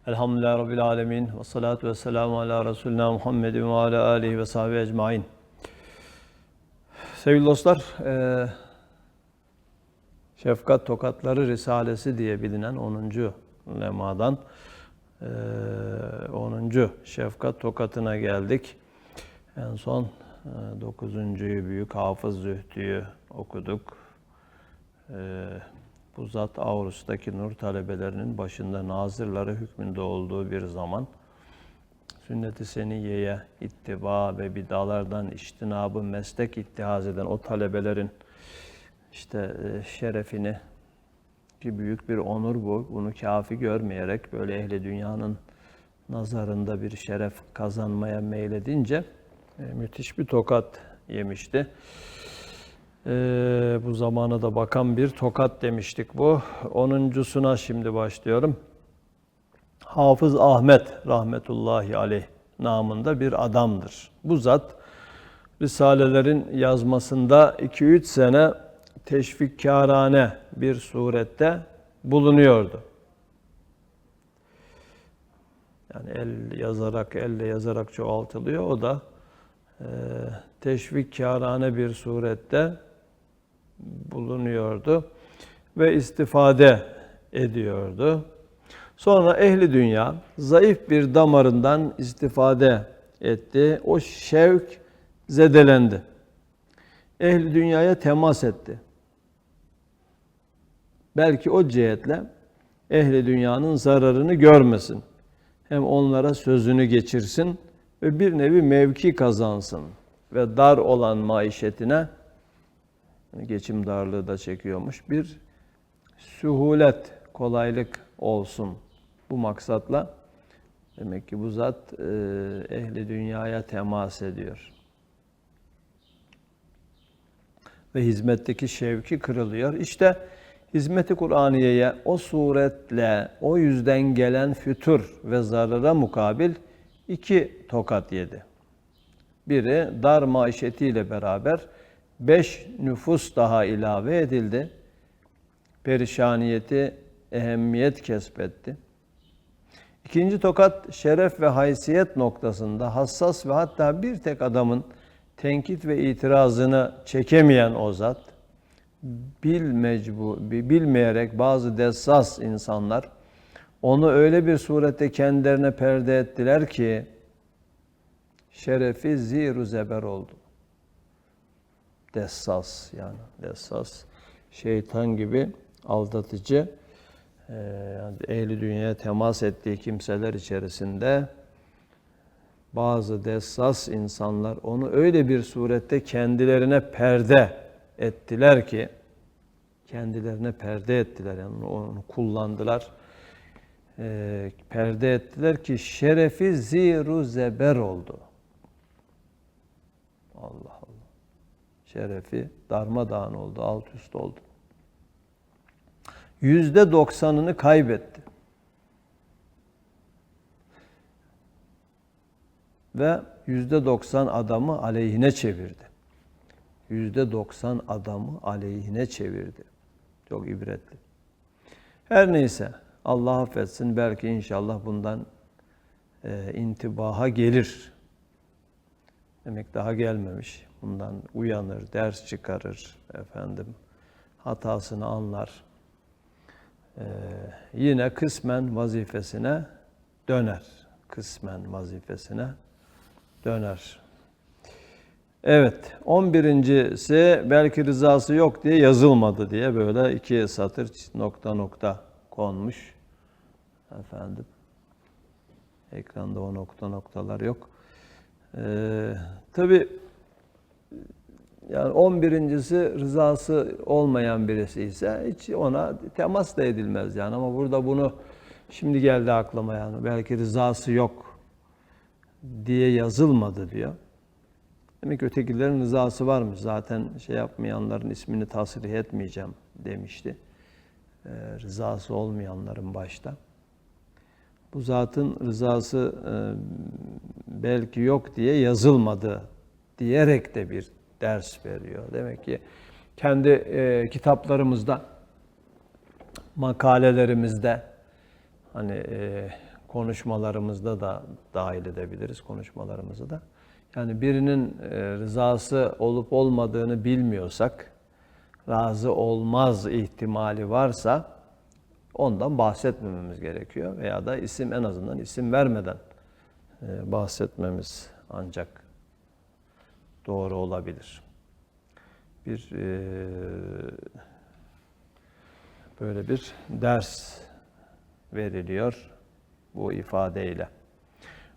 Elhamdülillahi Rabbil Alemin. Ve salatu ve selamu ala Resulina Muhammedin ve ala alihi ve sahbihi ecmain. Sevgili dostlar, Şefkat Tokatları Risalesi diye bilinen 10. lemadan 10. Şefkat Tokatı'na geldik. En son 9.'yu Büyük Hafız Zühdü'yü okuduk. Bu zat Avrus'taki nur talebelerinin başında nazırları hükmünde olduğu bir zaman sünnet-i seniyeye ittiba ve bid'alardan içtinabı meslek ittihaz eden o talebelerin şerefini, ki büyük bir onur bu, bunu kafi görmeyerek böyle ehli dünyanın nazarında bir şeref kazanmaya meyledince müthiş bir tokat yemişti. Bu zamana da bakan bir tokat demiştik bu. 10.suna şimdi başlıyorum. Hafız Ahmet rahmetullahi aleyh namında bir adamdır. Bu zat risalelerin yazmasında 2-3 sene teşvikkârane bir surette bulunuyordu. Yani elle yazarak çoğaltılıyor. O da teşvikkârane bir surette bulunuyordu ve istifade ediyordu. Sonra ehli dünya zayıf bir damarından istifade etti. O şevk zedelendi. Ehli dünyaya temas etti. Belki o cihetle ehli dünyanın zararını görmesin. Hem onlara sözünü geçirsin ve bir nevi mevki kazansın. Ve dar olan maişetine, geçim darlığı da çekiyormuş, bir sühulet, kolaylık olsun. Bu maksatla demek ki bu zat ehli dünyaya temas ediyor. Ve hizmetteki şevki kırılıyor. İşte hizmet-i Kur'aniye'ye o suretle, o yüzden gelen fütur ve zarara mukabil 2 tokat yedi. Biri dar maişetiyle beraber 5 nüfus daha ilave edildi. Perişaniyeti ehemmiyet kesbetti. İkinci tokat şeref ve haysiyet noktasında hassas ve hatta bir tek adamın tenkit ve itirazını çekemeyen o zat, bilmeyerek bazı dessas insanlar onu öyle bir surette kendilerine perde ettiler ki şerefi zir-u zeber oldu. Dessas, yani dessas, şeytan gibi aldatıcı, ehli dünyaya temas ettiği kimseler içerisinde bazı dessas insanlar onu öyle bir surette kendilerine perde ettiler ki, yani onu kullandılar, perde ettiler ki şerefi zir-u zeber oldu. Allah Allah. Şerefi darmadağın oldu, alt üst oldu. %90'ını kaybetti. Ve %90 adamı aleyhine çevirdi. %90 adamı aleyhine çevirdi. Çok ibretli. Her neyse, Allah affetsin, belki inşallah bundan intibaha gelir. Demek daha gelmemiş. Bundan uyanır, ders çıkarır, hatasını anlar. Yine kısmen vazifesine döner. Evet, 11.'si belki rızası yok diye yazılmadı diye böyle 2 satır nokta konmuş. Ekranda o noktalar yok. Tabii yani 11.'si rızası olmayan birisi ise hiç ona temas da edilmez yani, ama burada bunu şimdi geldi aklıma, yani belki rızası yok diye yazılmadı diyor. Demek ki ötekilerin rızası varmış. Zaten yapmayanların ismini tasrih etmeyeceğim demişti. Rızası olmayanların başta. Bu zatın rızası belki yok diye yazılmadı diyerek de bir ders veriyor. Demek ki kendi kitaplarımızda, makalelerimizde konuşmalarımızda da dahil edebiliriz, konuşmalarımızı da. Yani birinin rızası olup olmadığını bilmiyorsak, razı olmaz ihtimali varsa ondan bahsetmememiz gerekiyor. Veya da en azından isim vermeden bahsetmemiz ancak doğru olabilir. Böyle bir ders veriliyor bu ifadeyle.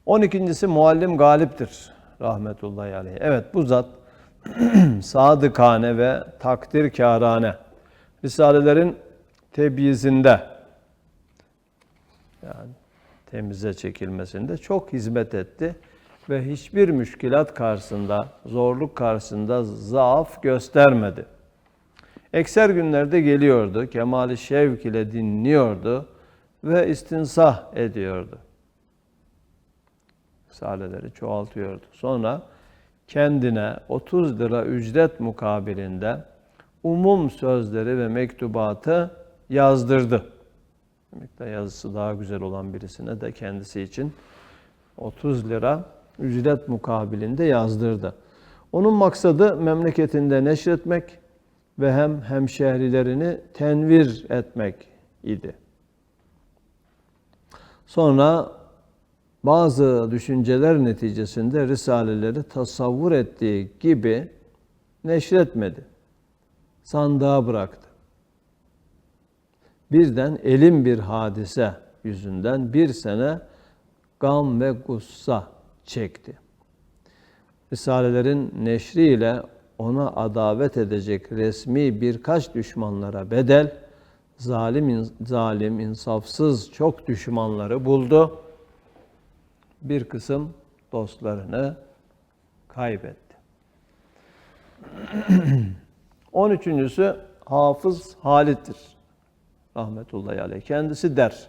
12.'si Muallim Galip'tir rahmetullahi aleyh. Evet, bu zat sadıkane ve takdirkârane risalelerin tebyizinde, yani temize çekilmesinde çok hizmet etti ve hiçbir müşkilat karşısında, zorluk karşısında zaaf göstermedi. Ekser günlerde geliyordu, kemali şevk ile dinliyordu ve istinsah ediyordu. Risaleleri çoğaltıyordu. Sonra kendine 30 lira ücret mukabilinde umum sözleri ve mektubatı yazdırdı. Demek de yazısı daha güzel olan birisine de kendisi için 30 lira ücret mukabilinde yazdırdı. Onun maksadı memleketinde neşretmek ve hemşehrilerini tenvir etmek idi. Sonra bazı düşünceler neticesinde risaleleri tasavvur ettiği gibi neşretmedi. Sandığa bıraktı. Birden elin bir hadise yüzünden bir sene gam ve gussa çekti. Risalelerin neşriyle ona adavet edecek resmi birkaç düşmanlara bedel, zalim, insafsız çok düşmanları buldu. Bir kısım dostlarını kaybetti. 13.'sü Hafız Halit'tir rahmetullahi aleyh. Kendisi der: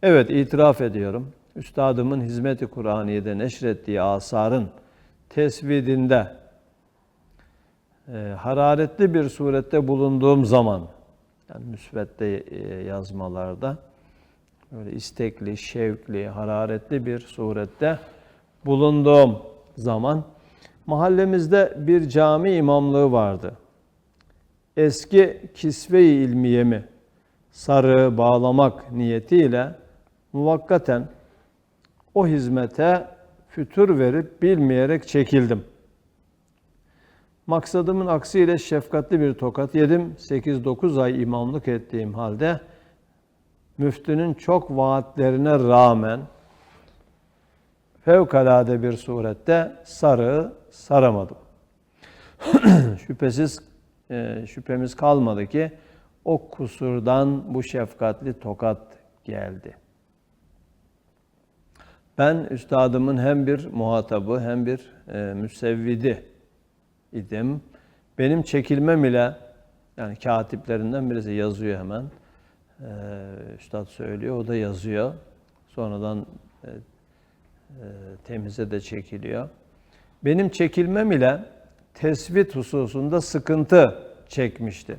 evet, itiraf ediyorum. Üstadımın hizmet-i Kur'aniye'de neşrettiği asarın tesvidinde hararetli bir surette bulunduğum zaman, yani müsvedde yazmalarda böyle istekli, şevkli, hararetli bir surette bulunduğum zaman mahallemizde bir cami imamlığı vardı. Eski kisve-i ilmiyemi sarığı bağlamak niyetiyle muvakkaten o hizmete fütur verip bilmeyerek çekildim. Maksadımın aksiyle şefkatli bir tokat yedim. 8-9 ay imamlık ettiğim halde müftünün çok vaatlerine rağmen fevkalade bir surette sarığı saramadım. Şüphemiz kalmadı ki o kusurdan bu şefkatli tokat geldi. Ben üstadımın hem bir muhatabı hem bir müsevvidi idim. Benim çekilmem ile, yani katiplerinden birisi yazıyor hemen. Üstad söylüyor, o da yazıyor. Sonradan temize de çekiliyor. Benim çekilmem ile tesvit hususunda sıkıntı çekmişti.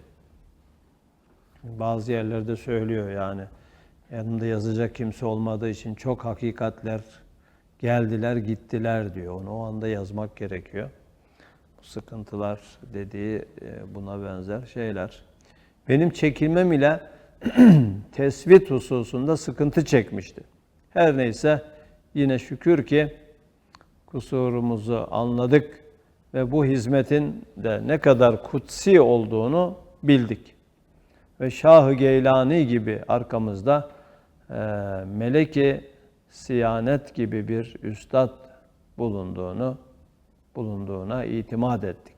Bazı yerlerde söylüyor, yani yanında yazacak kimse olmadığı için çok hakikatler geldiler gittiler diyor. Onu o anda yazmak gerekiyor. Bu sıkıntılar dediği buna benzer şeyler. Benim çekilmem ile tesvit hususunda sıkıntı çekmişti. Her neyse, yine şükür ki kusurumuzu anladık ve bu hizmetin de ne kadar kutsi olduğunu bildik. Ve Şah-ı Geylani gibi arkamızda melek-i siyanet gibi bir üstad bulunduğuna itimat ettik.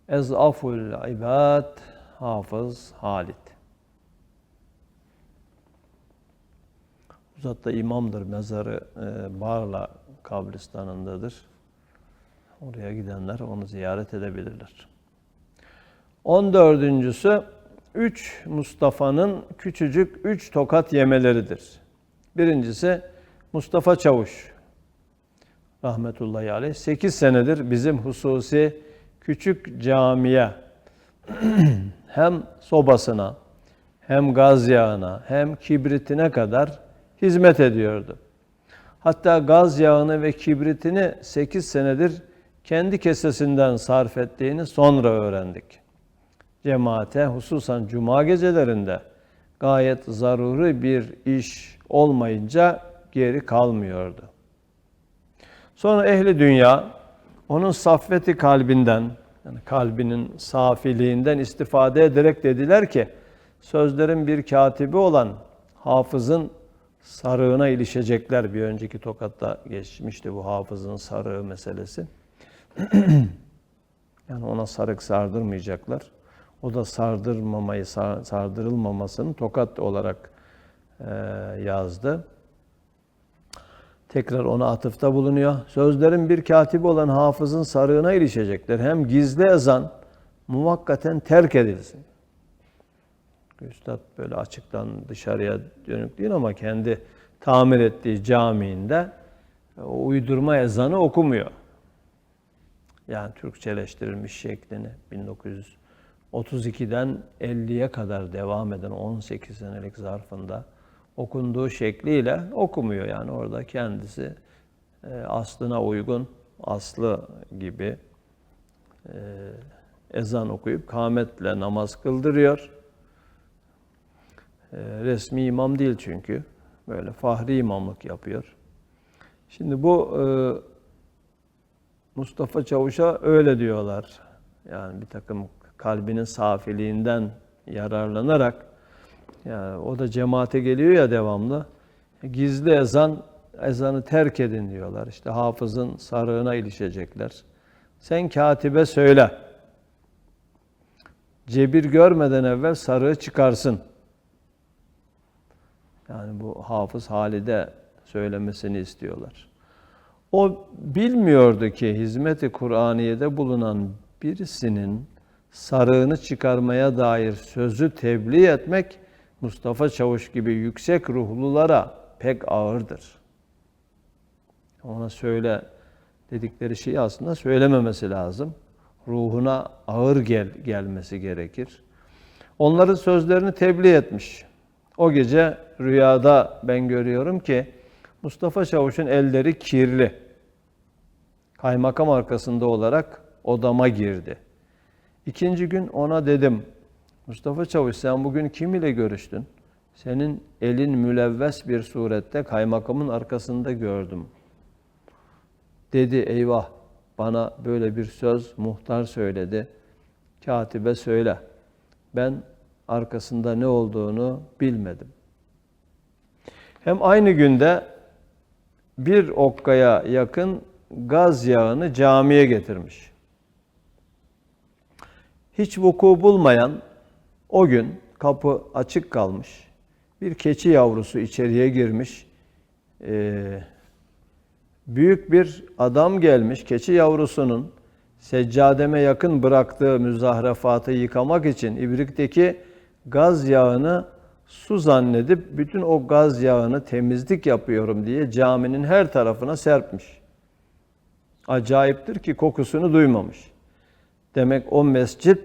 Ezaful ibad Hafız Halit. Bu zat da imamdır. Mezarı Barla kabristanındadır. Oraya gidenler onu ziyaret edebilirler. 14.'sü 3 Mustafa'nın küçücük 3 tokat yemeleridir. Birincisi Mustafa Çavuş rahmetullahi aleyh 8 senedir bizim hususi küçük camiye hem sobasına hem gaz yağına hem kibritine kadar hizmet ediyordu. Hatta gaz yağını ve kibritini 8 senedir kendi kesesinden sarf ettiğini sonra öğrendik. Cemaate hususan cuma gecelerinde gayet zaruri bir iş olmayınca geri kalmıyordu. Sonra ehli dünya onun saffeti kalbinden, yani kalbinin safiliğinden istifade ederek dediler ki, sözlerin bir katibi olan hafızın sarığına ilişecekler. Bir önceki tokatta geçmişti bu hafızın sarığı meselesi. Yani ona sarık sardırmayacaklar. O da sardırılmamasını tokat olarak yazdı. Tekrar ona atıfta bulunuyor. Sözlerin bir katibi olan hafızın sarığına ilişecekler. Hem gizli ezan muvakkaten terk edilsin. Üstad böyle açıktan dışarıya dönük değil ama kendi tamir ettiği camiinde o uydurma ezanı okumuyor. Yani Türkçeleştirilmiş şeklini 1932'den 50'ye kadar devam eden 18 senelik zarfında okunduğu şekliyle okumuyor. Yani orada kendisi aslına uygun, aslı gibi ezan okuyup kâmetle namaz kıldırıyor. Resmi imam değil çünkü. Böyle fahri imamlık yapıyor. Şimdi bu Mustafa Çavuş'a öyle diyorlar. Yani bir takım kalbinin safiliğinden yararlanarak, yani o da cemaate geliyor ya devamlı. Gizli ezanı terk edin diyorlar. İşte hafızın sarığına ilişecekler. Sen katibe söyle. Cebir görmeden evvel sarığı çıkarsın. Yani bu Hafız Halid'e söylemesini istiyorlar. O bilmiyordu ki hizmet-i Kur'aniye'de bulunan birisinin sarığını çıkarmaya dair sözü tebliğ etmek Mustafa Çavuş gibi yüksek ruhlulara pek ağırdır. Ona söyle dedikleri şeyi aslında söylememesi lazım. Ruhuna ağır gelmesi gerekir. Onların sözlerini tebliğ etmiş. O gece rüyada ben görüyorum ki Mustafa Çavuş'un elleri kirli. Kaymakam arkasında olarak odama girdi. İkinci gün ona dedim, Mustafa Çavuş sen bugün kim ile görüştün? Senin elin mülevves bir surette kaymakamın arkasında gördüm. Dedi eyvah bana böyle bir söz muhtar söyledi. Katibe söyle. Ben arkasında ne olduğunu bilmedim. Hem aynı günde bir okkaya yakın gaz yağını camiye getirmiş. Hiç vuku bulmayan o gün kapı açık kalmış. Bir keçi yavrusu içeriye girmiş. Büyük bir adam gelmiş. Keçi yavrusunun seccademe yakın bıraktığı müzahrefatı yıkamak için ibrikteki gaz yağını su zannedip bütün o gaz yağını temizlik yapıyorum diye caminin her tarafına serpmiş. Acayiptir ki kokusunu duymamış. Demek o mescit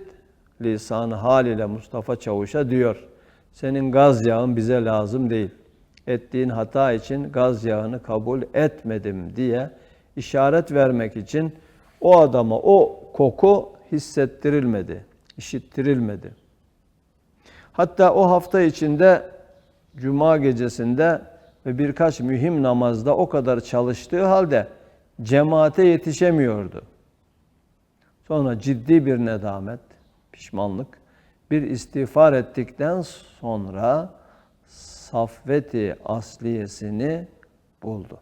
lisan-ı hal ile Mustafa Çavuş'a diyor, senin gaz yağın bize lazım değil. Ettiğin hata için gaz yağını kabul etmedim diye işaret vermek için o adama o koku hissettirilmedi, işittirilmedi. Hatta o hafta içinde Cuma gecesinde ve birkaç mühim namazda o kadar çalıştığı halde cemaate yetişemiyordu. Sonra ciddi bir nedamet, pişmanlık, bir istiğfar ettikten sonra saffeti asliyesini buldu.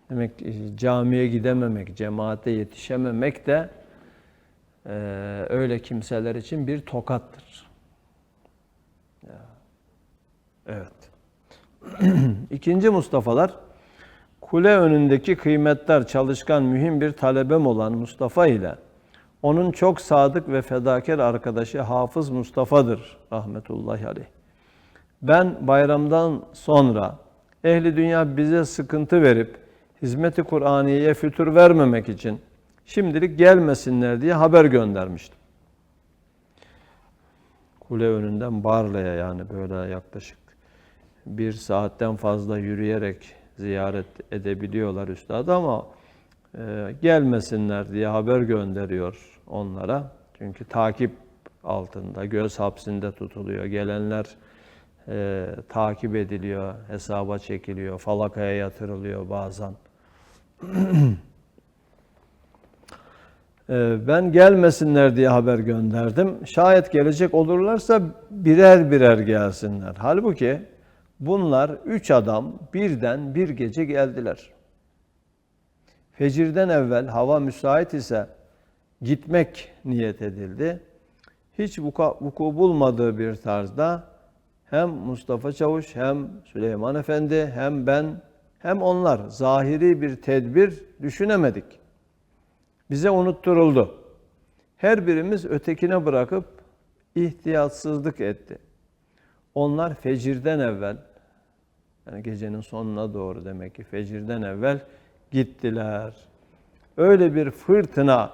Demek camiye gidememek, cemaate yetişememek de öyle kimseler için bir tokattır. Evet. İkinci Mustafa'lar, kule önündeki kıymetdar, çalışkan, mühim bir talebem olan Mustafa ile onun çok sadık ve fedakar arkadaşı Hafız Mustafa'dır rahmetullahi aleyh. Ben bayramdan sonra ehli dünya bize sıkıntı verip hizmet-i Kur'aniye'ye fütur vermemek için şimdilik gelmesinler diye haber göndermiştim. Kule önünden Barla'ya yani böyle yaklaşık bir saatten fazla yürüyerek ziyaret edebiliyorlar üstadı ama gelmesinler diye haber gönderiyor onlara. Çünkü takip altında, göz hapsinde tutuluyor. Gelenler takip ediliyor, hesaba çekiliyor, falakaya yatırılıyor bazen. Ben gelmesinler diye haber gönderdim. Şayet gelecek olurlarsa birer birer gelsinler. Halbuki bunlar 3 adam birden bir gece geldiler. Fecirden evvel hava müsait ise gitmek niyet edildi. Hiç vuku bulmadığı bir tarzda hem Mustafa Çavuş hem Süleyman Efendi hem ben hem onlar zahiri bir tedbir düşünemedik. Bize unutturuldu. Her birimiz ötekine bırakıp ihtiyatsızlık etti. Onlar fecirden evvel, yani gecenin sonuna doğru demek ki fecirden evvel gittiler. Öyle bir fırtına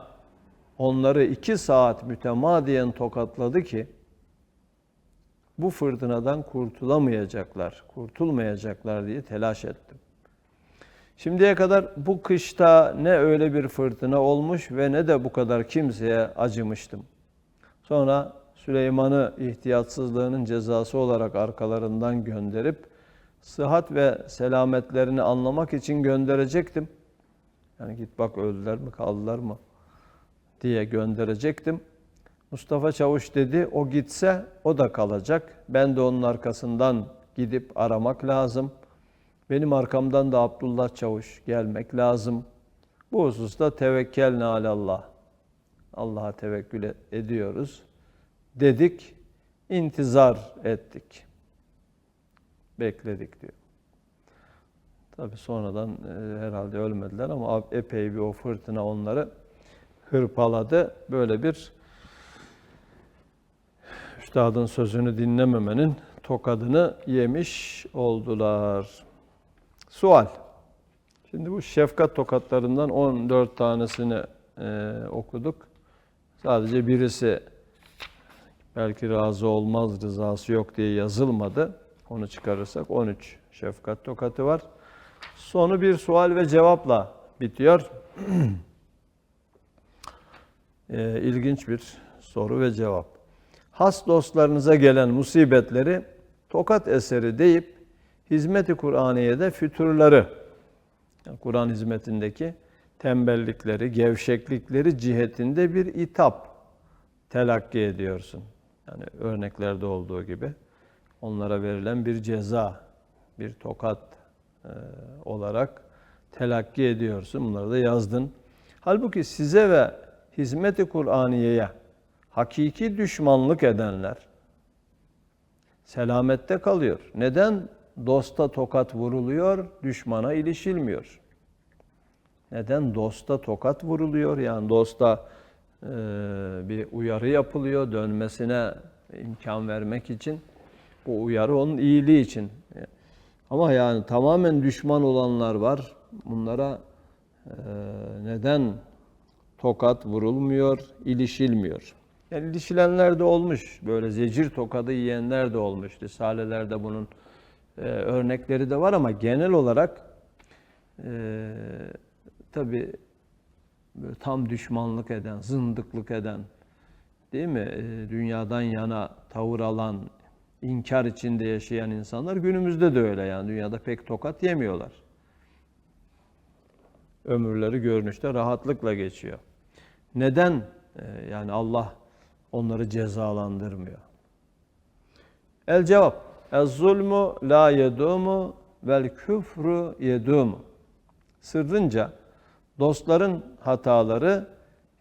onları 2 saat mütemadiyen tokatladı ki bu fırtınadan kurtulmayacaklar diye telaş ettim. Şimdiye kadar bu kışta ne öyle bir fırtına olmuş ve ne de bu kadar kimseye acımıştım. Sonra Süleyman'ı ihtiyatsızlığının cezası olarak arkalarından gönderip sıhhat ve selametlerini anlamak için gönderecektim. Yani git bak öldüler mi kaldılar mı diye gönderecektim. Mustafa Çavuş dedi o gitse o da kalacak. Ben de onun arkasından gidip aramak lazım. Benim arkamdan da Abdullah Çavuş gelmek lazım. Bu hususta tevekkelne alallah. Allah'a tevekkül ediyoruz dedik. İntizar ettik. Bekledik diyor. Tabii sonradan herhalde ölmediler ama epey bir o fırtına onları hırpaladı. Böyle bir üstadın sözünü dinlememenin tokadını yemiş oldular. Sual. Şimdi bu şefkat tokatlarından 14 tanesini okuduk. Sadece birisi belki razı olmaz, rızası yok diye yazılmadı. Onu çıkarırsak 13 şefkat tokatı var. Sonu bir sual ve cevapla bitiyor. İlginç bir soru ve cevap. Has dostlarınıza gelen musibetleri tokat eseri deyip hizmet-i Kur'aniye'de füturları, yani Kur'an hizmetindeki tembellikleri, gevşeklikleri cihetinde bir itap telakki ediyorsun. Yani örneklerde olduğu gibi onlara verilen bir ceza, bir tokat olarak telakki ediyorsun. Bunları da yazdın. Halbuki size ve hizmet-i Kur'aniye'ye hakiki düşmanlık edenler selamette kalıyor. Neden dosta tokat vuruluyor, düşmana ilişilmiyor? Neden dosta tokat vuruluyor? Yani dosta bir uyarı yapılıyor, dönmesine imkan vermek için. Bu uyarı onun iyiliği için. Ama yani tamamen düşman olanlar var. Bunlara neden tokat vurulmuyor, ilişilmiyor? Yani ilişilenler de olmuş. Böyle zecir tokadı yiyenler de olmuş. Risalelerde bunun örnekleri de var ama genel olarak tabii tam düşmanlık eden, zındıklık eden, değil mi? Dünyadan yana tavır alan, inkar içinde yaşayan insanlar günümüzde de öyle yani. Dünyada pek tokat yemiyorlar. Ömürleri görünüşte rahatlıkla geçiyor. Neden yani Allah onları cezalandırmıyor? El cevap. Ez-zulmu la yedumu vel küfru yedumu. Sırrınca dostların hataları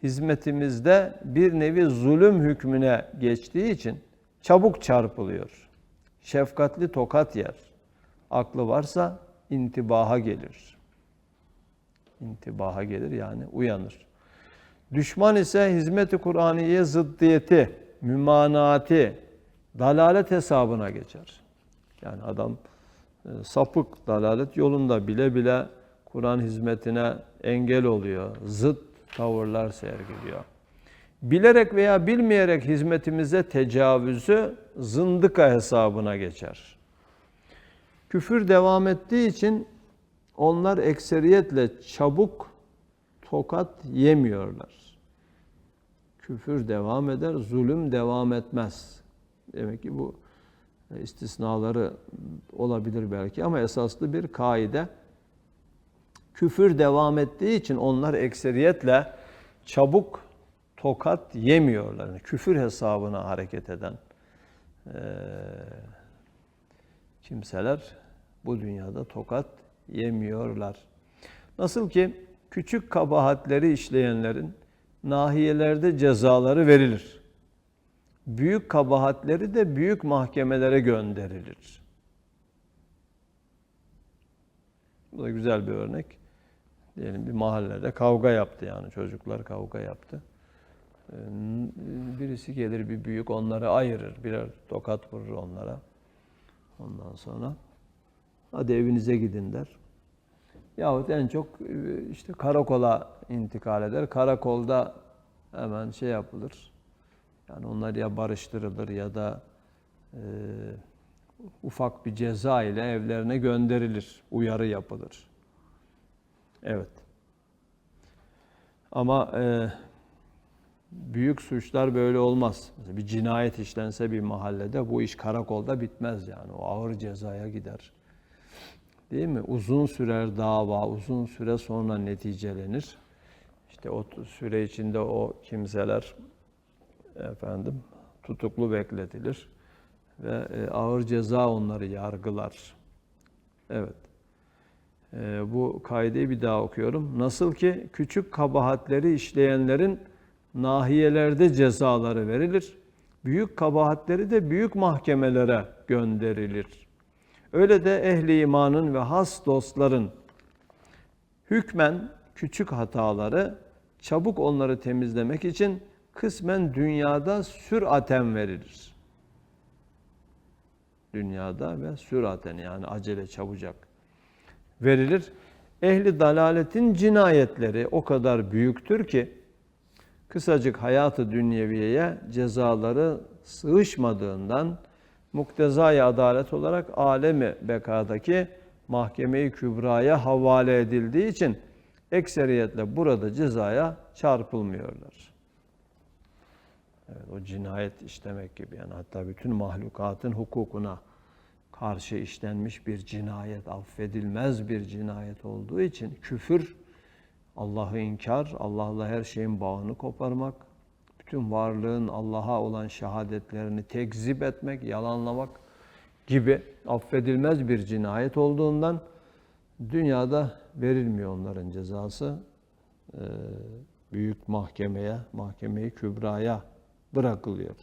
hizmetimizde bir nevi zulüm hükmüne geçtiği için çabuk çarpılıyor. Şefkatli tokat yer. Aklı varsa intibaha gelir. İntibaha gelir yani uyanır. Düşman ise hizmet-i Kur'aniye zıddiyeti, mümanaati, dalalet hesabına geçer. Yani adam sapık, dalalet yolunda bile bile Kur'an hizmetine engel oluyor. Zıt tavırlar sergiliyor. Bilerek veya bilmeyerek hizmetimize tecavüzü zındıka hesabına geçer. Küfür devam ettiği için onlar ekseriyetle çabuk tokat yemiyorlar. Küfür devam eder, zulüm devam etmez. Demek ki bu istisnaları olabilir belki ama esaslı bir kaide. Küfür devam ettiği için onlar ekseriyetle çabuk tokat yemiyorlar. Yani küfür hesabına hareket eden kimseler bu dünyada tokat yemiyorlar. Nasıl ki küçük kabahatleri işleyenlerin nahiyelerde cezaları verilir. Büyük kabahatleri de büyük mahkemelere gönderilir. Bu da güzel bir örnek. Diyelim bir mahallede kavga yaptı, yani çocuklar kavga yaptı. Birisi gelir, bir büyük onları ayırır, birer tokat vurur onlara. Ondan sonra hadi evinize gidin der. Yahut en çok işte karakola intikal eder. Karakolda hemen şey yapılır. Yani onlar ya barıştırılır ya da ufak bir ceza ile evlerine gönderilir. Uyarı yapılır. Evet. Ama büyük suçlar böyle olmaz. Mesela bir cinayet işlense bir mahallede bu iş karakolda bitmez yani. O ağır cezaya gider. Değil mi? Uzun sürer dava, uzun süre sonra neticelenir. İşte o süre içinde o kimseler tutuklu bekletilir ve ağır ceza onları yargılar. Evet. Bu kaideyi bir daha okuyorum. Nasıl ki küçük kabahatleri işleyenlerin nahiyelerde cezaları verilir, büyük kabahatleri de büyük mahkemelere gönderilir. Öyle de ehli imanın ve has dostların hükmen küçük hataları çabuk onları temizlemek için kısmen dünyada süraten verilir. Dünyada ve süraten, yani acele, çabucak verilir. Ehli dalaletin cinayetleri o kadar büyüktür ki kısacık hayatı dünyeviyeye cezaları sığışmadığından muktezai adalet olarak alemi bekadaki mahkeme-i kübraya havale edildiği için ekseriyetle burada cezaya çarpılmıyorlar. Evet, o cinayet işlemek gibi, yani hatta bütün mahlukatın hukukuna karşı işlenmiş bir cinayet, affedilmez bir cinayet olduğu için küfür, Allah'ı inkar, Allah'la her şeyin bağını koparmak, bütün varlığın Allah'a olan şehadetlerini tekzip etmek, yalanlamak gibi affedilmez bir cinayet olduğundan dünyada verilmiyor onların cezası. Büyük mahkemeye, mahkeme-i kübraya bırakılıyor.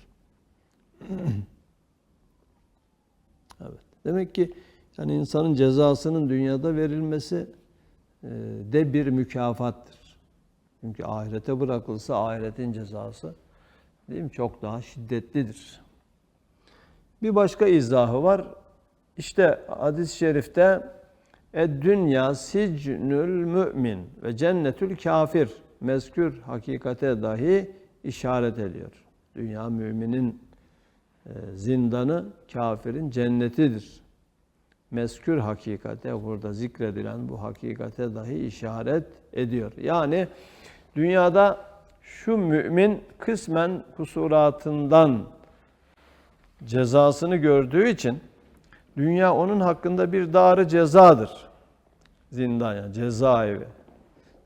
Evet. Demek ki yani insanın cezasının dünyada verilmesi de bir mükafattır. Çünkü ahirete bırakılsa ahiretin cezası, değil mi, çok daha şiddetlidir. Bir başka izahı var. İşte hadis-i şerifte dünya sicnül mümin ve cennetül kafir mezkür hakikate dahi işaret ediyor. Dünya müminin zindanı, kafirin cennetidir. Mezkür hakikate, burada zikredilen bu hakikate dahi işaret ediyor. Yani dünyada şu mümin kısmen kusuratından cezasını gördüğü için dünya onun hakkında bir dar-ı cezadır. Zindan, yani cezaevi.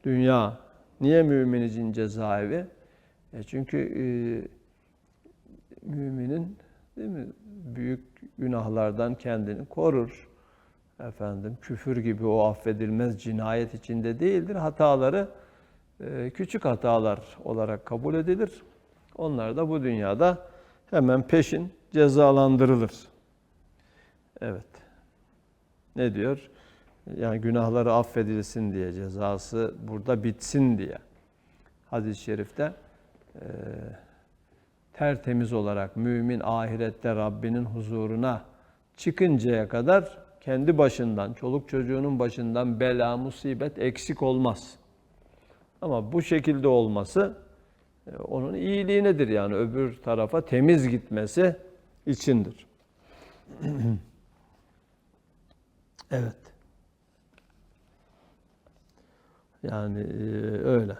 Dünya niye mümin için cezaevi? Çünkü müminin, değil mi, büyük günahlardan kendini korur. Küfür gibi o affedilmez cinayet içinde değildir. Hataları küçük hatalar olarak kabul edilir. Onlar da bu dünyada hemen peşin cezalandırılır. Evet. Ne diyor? Yani günahları affedilsin diye, cezası burada bitsin diye. Hadis-i şerifte tertemiz olarak mümin ahirette Rabbinin huzuruna çıkıncaya kadar kendi başından, çoluk çocuğunun başından bela, musibet eksik olmaz. Ama bu şekilde olması onun iyiliğinedir, yani öbür tarafa temiz gitmesi içindir. Evet. Yani öyle.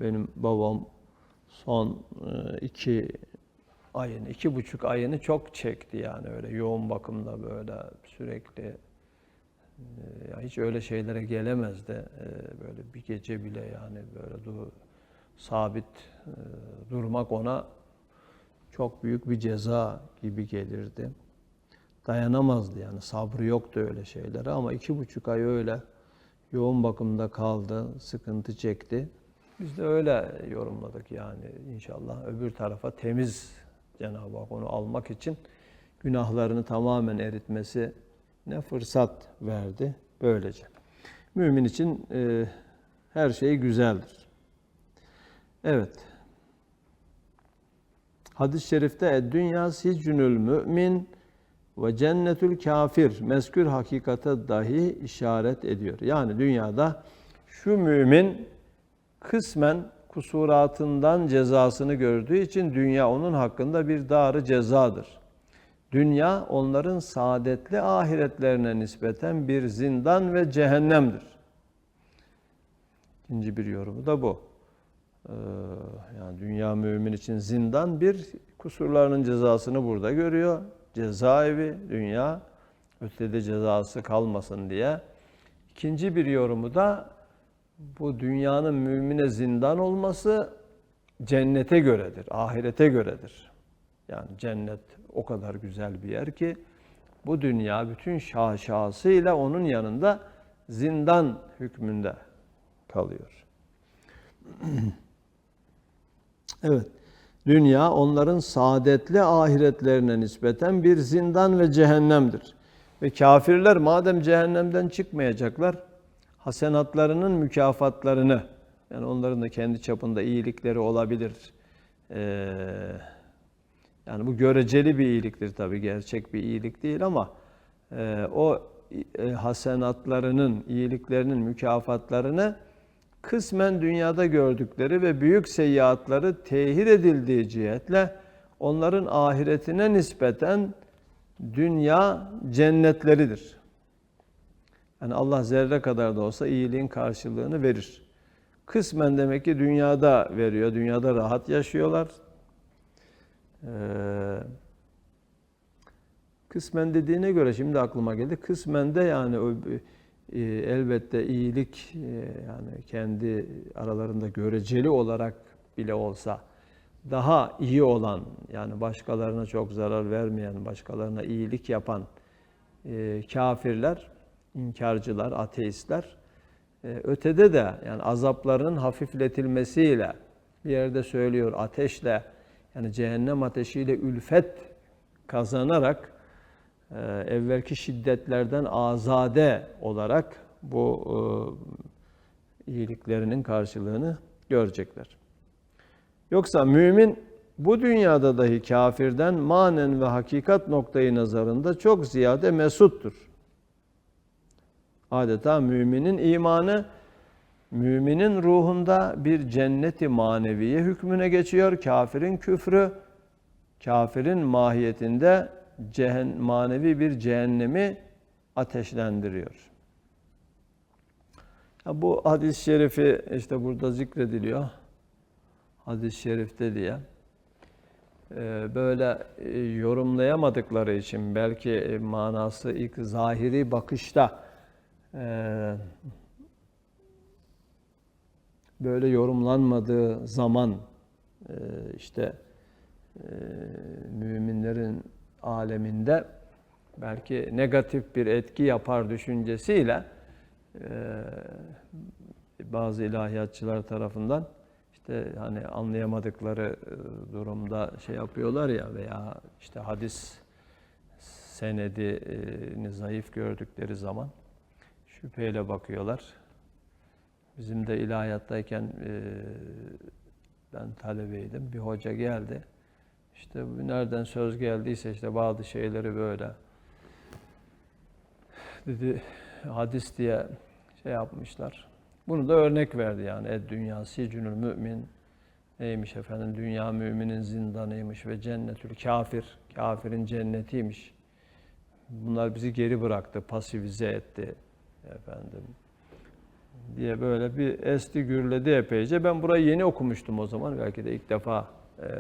Benim babam son 2,5 ayını çok çekti yani öyle yoğun bakımda böyle sürekli. Ya hiç öyle şeylere gelemezdi. Böyle bir gece bile yani böyle sabit durmak ona çok büyük bir ceza gibi gelirdi. Dayanamazdı yani sabrı yoktu öyle şeylere ama 2,5 ay öyle yoğun bakımda kaldı, sıkıntı çekti. Biz de öyle yorumladık yani inşallah öbür tarafa temiz Cenab-ı Hak onu almak için günahlarını tamamen eritmesi ne fırsat verdi böylece. Mümin için her şey güzeldir. Evet. Hadis-i şerifte dünya sicnül mümin ve cennetül kafir mezkür hakikate dahi işaret ediyor. Yani dünyada şu mümin kısmen kusuratından cezasını gördüğü için dünya onun hakkında bir dar-ı cezadır. Dünya onların saadetli ahiretlerine nispeten bir zindan ve cehennemdir. İkinci bir yorumu da bu. Yani dünya mümin için zindan bir kusurlarının cezasını burada görüyor. Cezaevi, dünya, ötede cezası kalmasın diye. İkinci bir yorumu da bu dünyanın mümine zindan olması cennete göredir, ahirete göredir. Yani cennet o kadar güzel bir yer ki bu dünya bütün şaşasıyla onun yanında zindan hükmünde kalıyor. Evet, dünya onların saadetli ahiretlerine nispeten bir zindan ve cehennemdir. Ve kafirler madem cehennemden çıkmayacaklar, hasenatlarının mükafatlarını, yani onların da kendi çapında iyilikleri olabilir. Yani bu göreceli bir iyiliktir tabii, gerçek bir iyilik değil ama o hasenatlarının, iyiliklerinin mükafatlarını kısmen dünyada gördükleri ve büyük seyyiatları tehir edildiği cihetle onların ahiretine nispeten dünya cennetleridir. Yani Allah zerre kadar da olsa iyiliğin karşılığını verir. Kısmen demek ki dünyada veriyor, dünyada rahat yaşıyorlar. Kısmen dediğine göre şimdi aklıma geldi. Kısmen de yani elbette iyilik yani kendi aralarında göreceli olarak bile olsa daha iyi olan yani başkalarına çok zarar vermeyen, başkalarına iyilik yapan kafirler, inkarcılar, ateistler ötede de yani azaplarının hafifletilmesiyle bir yerde söylüyor ateşle yani cehennem ateşiyle ülfet kazanarak evvelki şiddetlerden azade olarak bu iyiliklerinin karşılığını görecekler. Yoksa mümin bu dünyada dahi kafirden manen ve hakikat noktayı nazarında çok ziyade mesuttur. Adeta müminin imanı, müminin ruhunda bir cenneti maneviye hükmüne geçiyor. Kafirin küfrü, kafirin mahiyetinde manevi bir cehennemi ateşlendiriyor. Bu hadis-i şerifi işte burada zikrediliyor. Hadis-i şerifte diye. Böyle yorumlayamadıkları için belki manası ilk zahiri bakışta böyle yorumlanmadığı zaman işte müminlerin aleminde belki negatif bir etki yapar düşüncesiyle bazı ilahiyatçılar tarafından işte hani anlayamadıkları durumda şey yapıyorlar ya veya işte hadis senedini zayıf gördükleri zaman şüpheyle bakıyorlar. Bizim de ilahiyattayken ben talebeydim. Bir hoca geldi. İşte nereden söz geldiyse işte bazı şeyleri böyle dedi hadis diye şey yapmışlar. Bunu da örnek verdi yani. Dünya sicnül mümin neymiş efendim? Dünya müminin zindanıymış ve cennetül kafir. Kafirin cennetiymiş. bunlar bizi geri bıraktı, pasifize etti efendim diye böyle bir esti gürledi epeyce. Ben burayı yeni okumuştum o zaman. Belki de ilk defa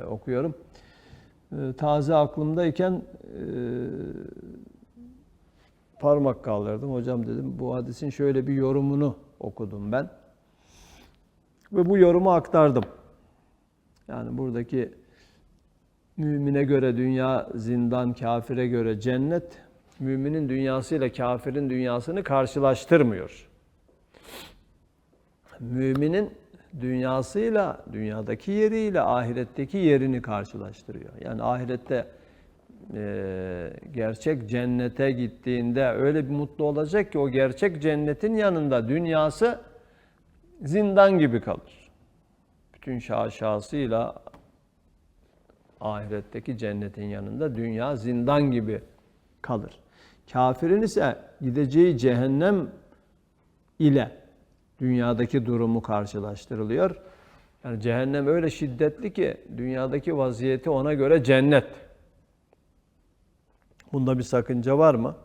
okuyorum. Taze aklımdayken parmak kaldırdım. Hocam dedim, bu hadisin şöyle bir yorumunu okudum ben. Ve bu yorumu aktardım. Yani buradaki mümine göre dünya zindan, kafire göre cennet, müminin dünyasıyla kafirin dünyasını karşılaştırmıyor. Müminin dünyasıyla, dünyadaki yeriyle ahiretteki yerini karşılaştırıyor. Yani ahirette gerçek cennete gittiğinde öyle bir mutlu olacak ki o gerçek cennetin yanında dünyası zindan gibi kalır. Bütün şaşasıyla ahiretteki cennetin yanında dünya zindan gibi kalır. Kafirin ise gideceği cehennem ile dünyadaki durumu karşılaştırılıyor. Yani cehennem öyle şiddetli ki dünyadaki vaziyeti ona göre cennet. Bunda bir sakınca var mı?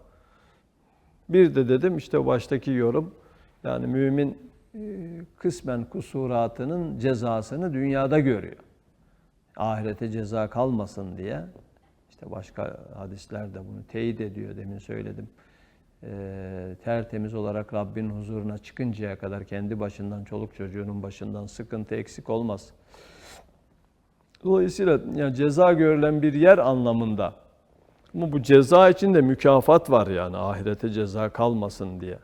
Bir de dedim işte baştaki yorum, yani mümin kısmen kusuratının cezasını dünyada görüyor. Ahirete ceza kalmasın diye. İşte başka hadisler de bunu teyit ediyor, demin söyledim. Tertemiz olarak Rabbin huzuruna çıkıncaya kadar kendi başından, çoluk çocuğunun başından sıkıntı eksik olmaz. Dolayısıyla yani ceza görülen bir yer anlamında. Ama bu ceza için de mükafat var, yani ahirete ceza kalmasın diye.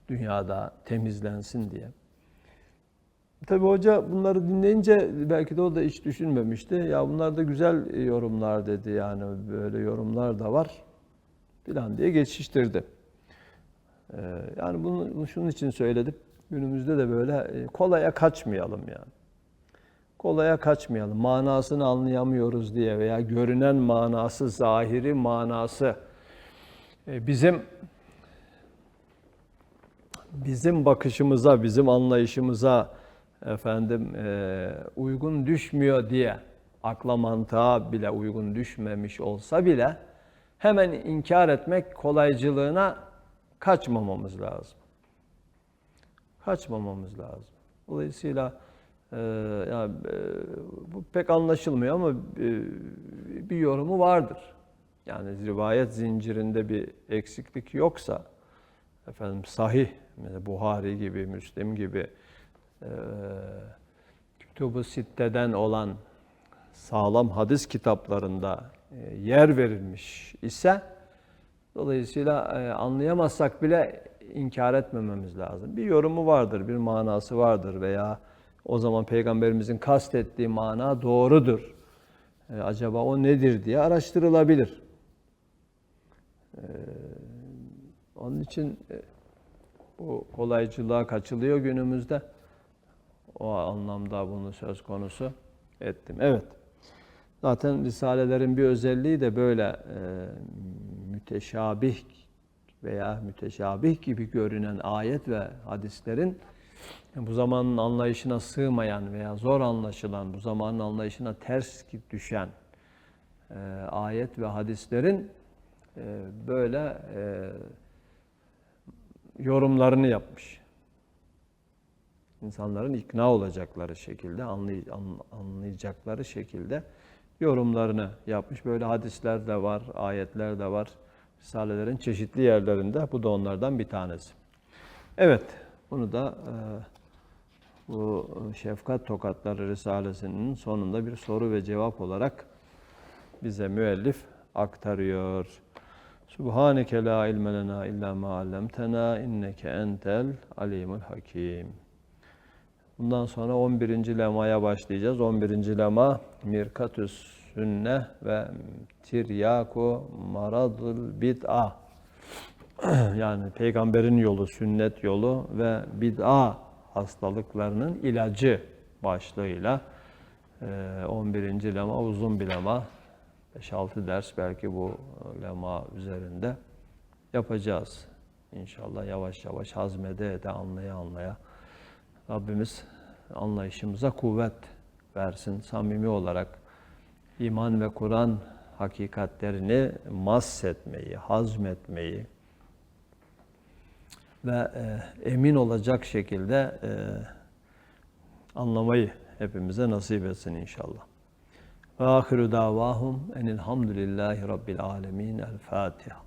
Dünyada temizlensin diye. Tabii hoca bunları dinleyince belki de o da hiç düşünmemişti. Ya bunlar da güzel yorumlar dedi, yani böyle yorumlar da var filan diye geçiştirdi. Yani bunu şunun için söyledim. Günümüzde de böyle kolaya kaçmayalım yani. Kolaya kaçmayalım. Manasını anlayamıyoruz diye veya görünen manası, zahiri manası bizim bakışımıza, bizim anlayışımıza uygun düşmüyor diye, akla mantığa bile uygun düşmemiş olsa bile hemen inkar etmek kolaycılığına kaçmamamız lazım. Kaçmamamız lazım. Dolayısıyla bu pek anlaşılmıyor ama bir yorumu vardır. Yani rivayet zincirinde bir eksiklik yoksa, sahih, mesela Buhari gibi, Müslim gibi Kütüb-ü Sitte'den olan sağlam hadis kitaplarında yer verilmiş ise, dolayısıyla anlayamazsak bile inkar etmememiz lazım. Bir yorumu vardır, bir manası vardır veya o zaman Peygamberimizin kastettiği mana doğrudur. Acaba o nedir diye araştırılabilir. Onun için bu kolaycılığa kaçılıyor günümüzde. O anlamda bunu söz konusu ettim. Evet. Zaten risalelerin bir özelliği de böyle müteşabih veya müteşabih gibi görünen ayet ve hadislerin bu zamanın anlayışına sığmayan veya zor anlaşılan, bu zamanın anlayışına ters düşen ayet ve hadislerin böyle yorumlarını yapmış. İnsanların ikna olacakları şekilde, anlayacakları şekilde yorumlarını yapmış. Böyle hadisler de var, ayetler de var. Risalelerin çeşitli yerlerinde. Bu da onlardan bir tanesi. Evet, bunu da bu Şefkat Tokatları Risalesi'nin sonunda bir soru ve cevap olarak bize müellif aktarıyor. Subhaneke la ilme lena illa ma allamtena inneke entel alimul hakim. Bundan sonra 11. lemaya başlayacağız. 11. lema Mirkatüs Sünne ve Tiryaku Maradul Bid'a. Yani peygamberin yolu, sünnet yolu ve bid'a hastalıklarının ilacı başlığıyla 11. lema uzun bir lema. 5-6 ders belki bu lema üzerinde yapacağız. İnşallah yavaş yavaş hazmede de anlaya Rabbimiz anlayışımıza kuvvet versin. Samimi olarak iman ve Kur'an hakikatlerini mahsetmeyi, hazmetmeyi ve emin olacak şekilde anlamayı hepimize nasip etsin inşallah. Ve ahiru davahum enilhamdülillahi rabbil alemin. El Fatiha.